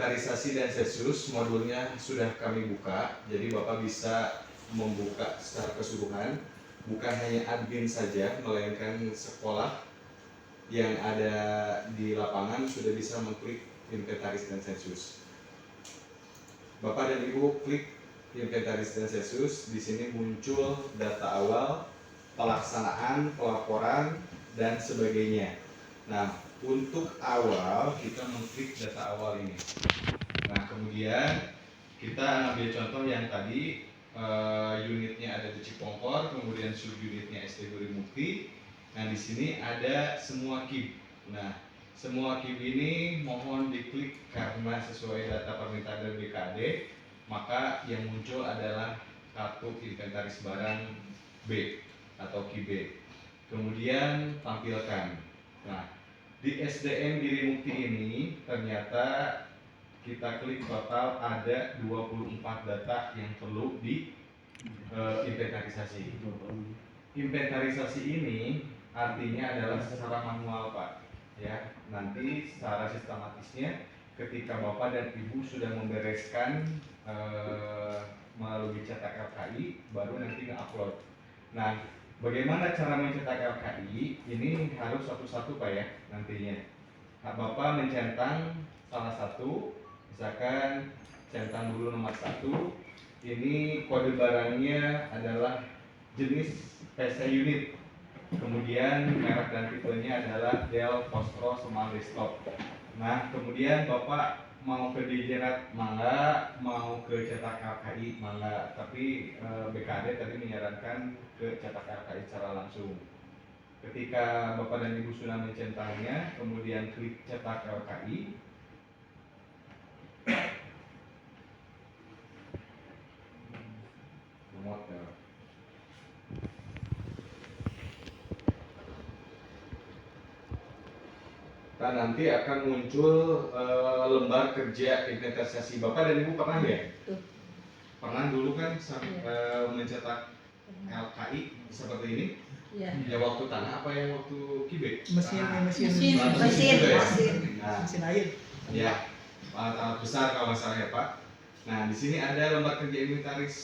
inventarisasi dan sensus modulnya sudah kami buka, jadi Bapak bisa membuka secara keseluruhan, bukan hanya admin saja, melainkan sekolah yang ada di lapangan sudah bisa mengklik inventaris dan sensus. Bapak dan Ibu klik inventaris dan sensus, di sini muncul data awal, pelaksanaan, pelaporan, dan sebagainya. Nah, untuk awal kita mengklik data awal ini. Nah, kemudian kita ambil contoh yang tadi, unitnya ada di Cipongkor, kemudian subunitnya SD Burimukti. Nah, di sini ada semua KIB. Nah, semua KIB ini mohon diklik karena sesuai data permintaan dari BKD, maka yang muncul adalah kartu inventaris barang B atau KIB. Kemudian tampilkan. Nah, di SDN Girimukti ini ternyata kita klik total ada 24 data yang perlu di inventarisasi. Inventarisasi ini artinya adalah secara manual, Pak. Ya, nanti secara sistematisnya ketika Bapak dan Ibu sudah membereskan melalui cetak LKI, baru nanti nge-upload. Nah, bagaimana cara mencetak LKI? Ini harus satu-satu, Pak, ya, nantinya. Nah, Bapak mencentang salah satu, misalkan centang dulu nomor 1. Ini kode barangnya adalah jenis PC unit. Kemudian merek dan tipenya adalah Dell Postro Smart Desktop. Nah, kemudian Bapak mau ke Dijerat mangga, mau ke cetak LKI mangga, tapi BKD tadi menyarankan ke cetak LKI secara langsung. Ketika Bapak dan Ibu sudah mencentangnya, kemudian klik cetak LKI. Nah, nanti akan muncul lembar kerja inventarisasi. Bapak dan Ibu pernah ya? Pernah dulu kan mencetak LKI seperti ini? Ya. Ya waktu tanah apa yang waktu kibek? Mesin air. Ya, alat besar kalau nggak salah ya Pak. Nah, di sini ada lembar kerja inventaris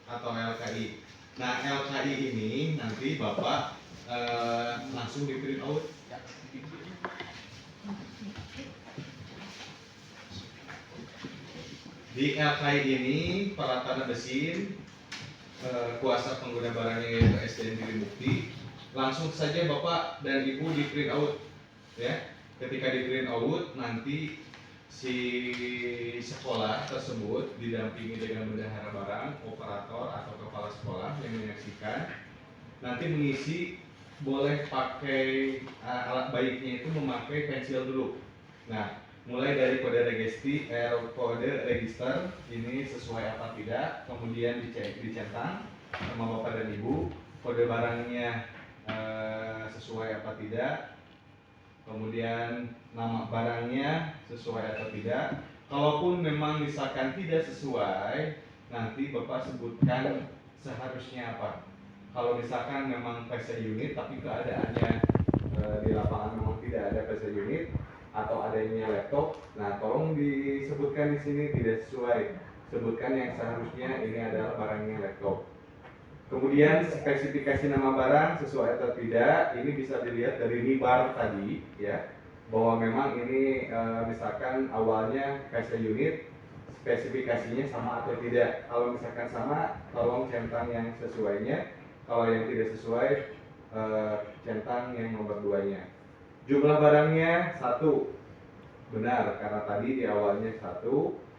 atau LKI. Nah, LKI ini nanti Bapak langsung di print out. Di LKI ini peralatan mesin, kuasa pengguna barangnya yaitu SDN Girimukti, langsung saja Bapak dan Ibu di print out, ya. Ketika di print out nanti si sekolah tersebut didampingi dengan bendahara barang, operator atau kepala sekolah yang menyaksikan, nanti mengisi. Boleh pakai alat baiknya itu memakai pensil dulu. Nah, mulai dari kode register ini sesuai apa tidak, kemudian dicentang sama Bapak dan Ibu, kode barangnya sesuai apa tidak, kemudian nama barangnya sesuai atau tidak. Kalaupun memang misalkan tidak sesuai, nanti Bapak sebutkan seharusnya apa. Kalau misalkan memang PC unit tapi keadaannya di lapangan memang tidak ada PC unit atau adanya laptop, nah tolong disebutkan di sini tidak sesuai. Sebutkan yang seharusnya ini adalah barangnya laptop. Kemudian spesifikasi nama barang sesuai atau tidak, ini bisa dilihat dari nibar tadi, ya, bahwa memang ini misalkan awalnya PC unit, spesifikasinya sama atau tidak. Kalau misalkan sama, tolong centang yang sesuainya. Kalau yang tidak sesuai, centang yang nomor 2-nya. Jumlah barangnya 1, benar karena tadi di awalnya 1.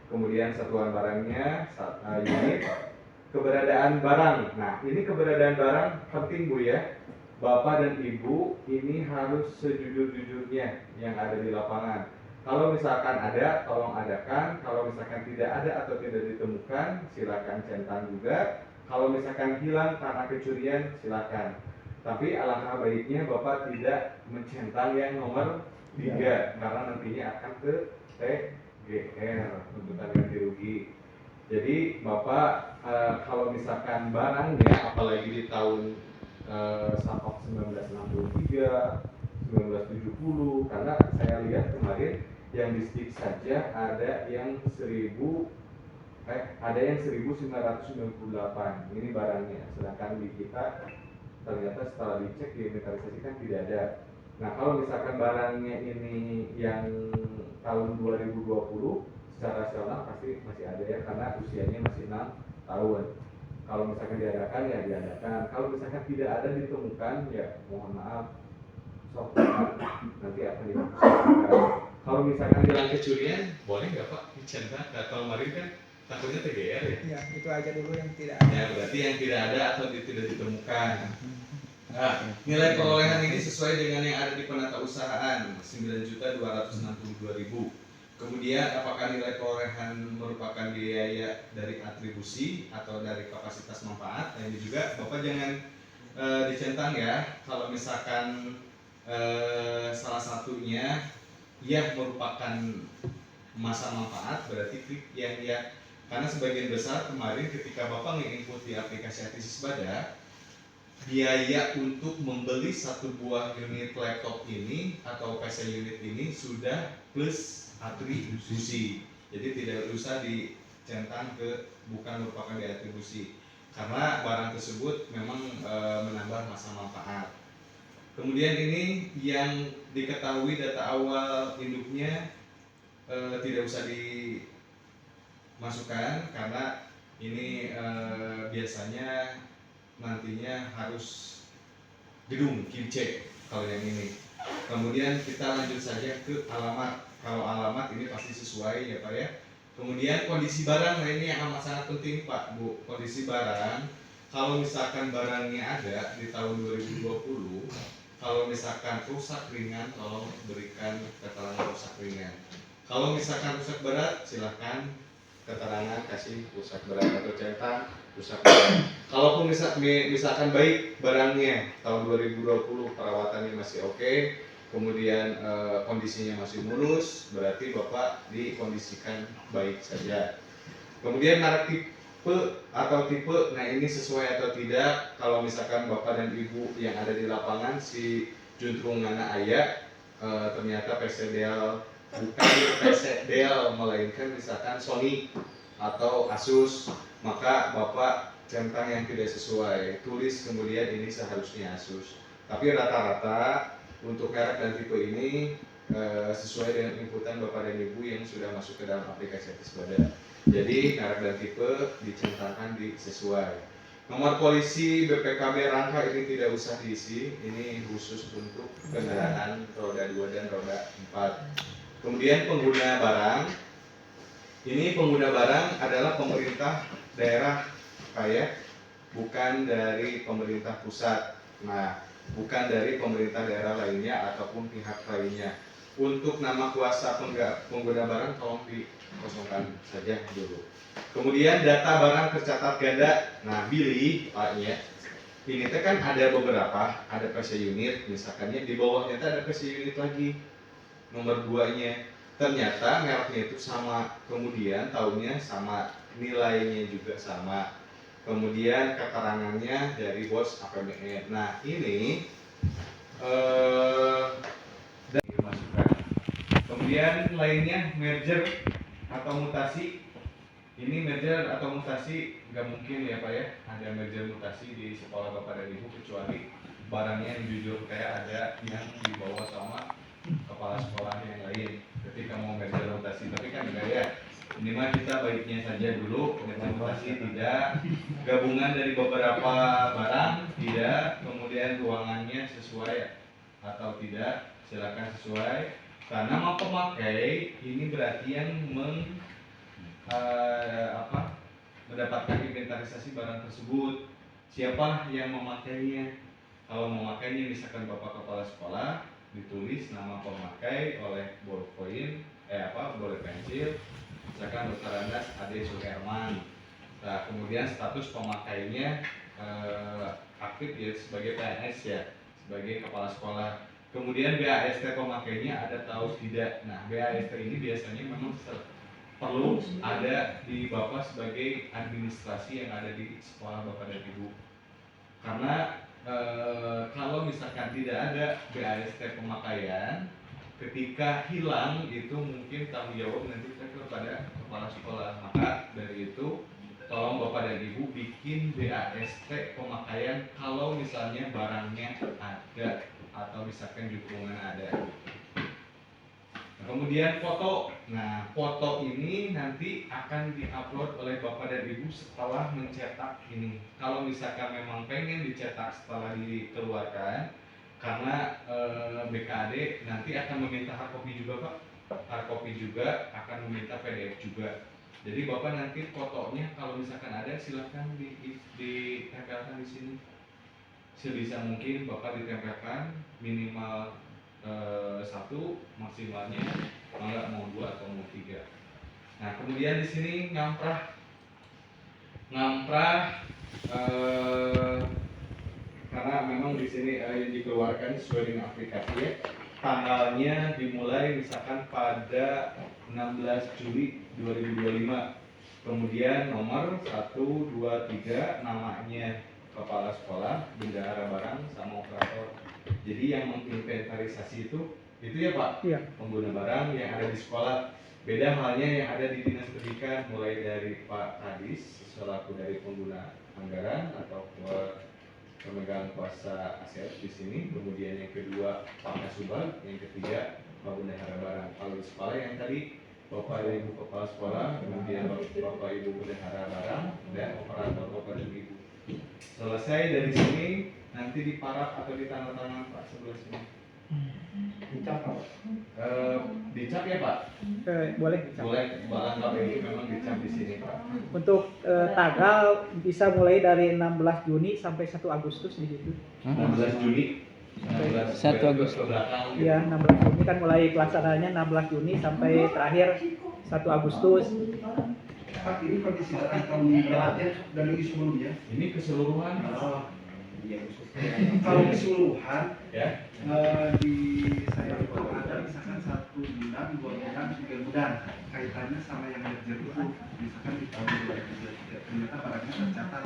Kemudian satuan barangnya unit. Keberadaan barang. Nah, ini keberadaan barang penting Bu ya. Bapak dan Ibu ini harus sejujur-jujurnya yang ada di lapangan. Kalau misalkan ada, tolong adakan. Kalau misalkan tidak ada atau tidak ditemukan, silakan centang juga. Kalau misalkan hilang karena kecurian, silakan. Tapi alangkah baiknya Bapak tidak mencentang yang nomor 3 karena nantinya akan ke TGR, tuntutan ganti rugi. Jadi Bapak kalau misalkan barangnya, apalagi di tahun Sapok 1963, 1970, karena saya lihat kemarin yang di stick saja ada yang 1998 ini barangnya, sedangkan di kita ternyata setelah dicek diinventarisasikan tidak ada. Nah kalau misalkan barangnya ini yang tahun 2020 secara nasional pasti masih ada ya, karena usianya masih 6 tahun. Kalau misalkan diadakan ya diadakan, kalau misalkan tidak ada ditemukan ya mohon maaf, sok nanti akan dilakukan. Kalau misalkan bilang kecurian boleh nggak Pak dicentak? Nah, kalau kemarin kan takutnya TGR ya? Ya itu aja dulu yang tidak ada. Ya berarti yang tidak ada atau tidak ditemukan. Nah, nilai perolehan ini sesuai dengan yang ada di penatausahaan 9.262.000. Kemudian apakah nilai perolehan merupakan biaya dari atribusi atau dari kapasitas manfaat? Nah ini juga Bapak jangan dicentang ya. Kalau misalkan salah satunya ya merupakan masa manfaat, berarti klik yang ya, karena sebagian besar kemarin ketika Bapak nge-input di aplikasi Artisis Bada, biaya untuk membeli satu buah unit laptop ini atau PC unit ini sudah plus atribusi, jadi tidak usah dicentang ke bukan merupakan di atribusi karena barang tersebut memang menambah masa manfaat. Kemudian ini yang diketahui data awal induknya tidak usah dimasukkan karena ini biasanya nantinya harus gedung QC kalau yang ini. Kemudian kita lanjut saja ke alamat. Kalau alamat ini pasti sesuai ya Pak ya. Kemudian kondisi barang, nah ini yang amat sangat penting Pak Bu. Kondisi barang, kalau misalkan barangnya ada di tahun 2020, kalau misalkan rusak ringan tolong berikan keterangan rusak ringan. Kalau misalkan rusak berat silahkan keterangan kasih rusak berat atau centang rusak berat. Kalaupun misalkan baik barangnya tahun 2020 perawatannya masih oke, kemudian kondisinya masih mulus, berarti Bapak dikondisikan baik saja. Kemudian merek tipe atau tipe, nah ini sesuai atau tidak. Kalau misalkan Bapak dan Ibu yang ada di lapangan si juntrung ngana aya ternyata PC Dell bukan PC Dell melainkan misalkan Sony atau Asus, maka Bapak centang yang tidak sesuai, tulis kemudian ini seharusnya Asus. Tapi rata-rata untuk merek dan tipe ini sesuai dengan inputan Bapak dan Ibu yang sudah masuk ke dalam aplikasi Artisis Bada. Jadi merek dan tipe dicentangkan di sesuai. Nomor polisi BPKB rangka ini tidak usah diisi, ini khusus untuk kendaraan roda 2 dan roda 4. Kemudian pengguna barang, ini pengguna barang adalah pemerintah daerah kayak bukan dari pemerintah pusat. Nah, bukan dari pemerintah daerah lainnya ataupun pihak lainnya. Untuk nama kuasa pengguna barang tolong dikosongkan saja dulu. Kemudian data barang tercatat ganda. Nah, pilih Pak-nya. Ini teh kan ada beberapa, ada PC unit, misalkannya di bawahnya ada PC unit lagi. Nomor 2-nya ternyata mereknya itu sama, kemudian tahunnya sama, nilainya juga sama, kemudian keterangannya dari bos APBN. Nah ini dimasukkan. Kemudian lainnya merger atau mutasi. Ini merger atau mutasi nggak mungkin ya Pak ya, ada merger mutasi di sekolah Bapak dan Ibu kecuali barangnya yang jujur kayak ada yang dibawa sama kepala sekolah yang lain ketika mau merger mutasi. Tapi kan enggak ya, ini mah kita baiknya saja dulu merger mutasi tidak, gabungan dari beberapa barang tidak, kemudian ruangannya sesuai atau tidak, silakan sesuai. Karena nama pemakai ini berarti yang mendapatkan inventarisasi barang tersebut. Siapa yang memakainya? Kalau memakainya misalkan Bapak kepala sekolah, ditulis nama pemakai oleh ballpoint, boleh pensil, misalkan Dr. Andas Ade Suherman. Nah, kemudian status pemakainya aktif ya sebagai PNS ya, sebagai kepala sekolah. Kemudian BAST pemakainya ada tahu tidak. Nah, BAST ini biasanya memang perlu ada di Bapak sebagai administrasi yang ada di sekolah Bapak dan Ibu. Karena kalau misalkan tidak ada BAST pemakaian, ketika hilang itu mungkin tanggung jawab nanti kepada kepala sekolah. Maka dari itu tolong Bapak dan Ibu bikin BAST pemakaian kalau misalnya barangnya ada atau misalkan dukungan ada. Nah, kemudian foto. Nah, foto ini nanti akan diupload oleh Bapak dan Ibu setelah mencetak ini. Kalau misalkan memang pengen dicetak setelah dikeluarkan, karena BKAD nanti akan meminta hard copy juga Pak. Hard copy juga, akan meminta PDF juga. Jadi Bapak nanti fotonya kalau misalkan ada silahkan ditempelkan di sini. Sebisa mungkin Bapak ditempelkan minimal 1, maksimalnya enggak mau 2 atau mau 3. Nah, kemudian di sini ngamprah karena memang di sini yang dikeluarkan sesuai dengan aplikasi ya. Tanggalnya dimulai misalkan pada 16 Juli 2025. Kemudian nomor 1, 2, 3, namanya kepala sekolah, bendahara barang, sama operator. Jadi yang menginventarisasi itu ya Pak, Iya. pengguna barang yang ada di sekolah. Beda halnya yang ada di dinas pendidikan, mulai dari Pak Kadis selaku dari pengguna anggaran atau pemegang kuasa aset di sini. Kemudian yang kedua Pak Kasubag, yang ketiga Pak Bendahara barang. Kalau di sekolah yang tadi Bapak Ibu kepala sekolah, kemudian Bapak Ibu bendahara barang dan operator Bapak dan Ibu. Selesai dari sini nanti diparaf atau ditandatangan Pak sebelah sini. Dicap Pak. Dicap ya Pak? Boleh. Boleh, barang KPI memang dicap di sini Pak. Untuk tanggal bisa mulai dari 16 Juni sampai 1 Agustus di situ. 16 Juni 1 Agustus. ke belakang gitu. Iya, 16 Juni kan mulai pelaksananya 16 Juni sampai terakhir 1 Agustus. Pak, ini kondisi tahun beratnya dan ini sebelumnya. Ini keseluruhan. Iya, kalau keseluruhan Ya. di saya itu ada misalkan 1 bulan, 2 bulan, 3 bulan kaitannya sama yang ledger itu misalkan di tahun 2023 ternyata barangnya tercatat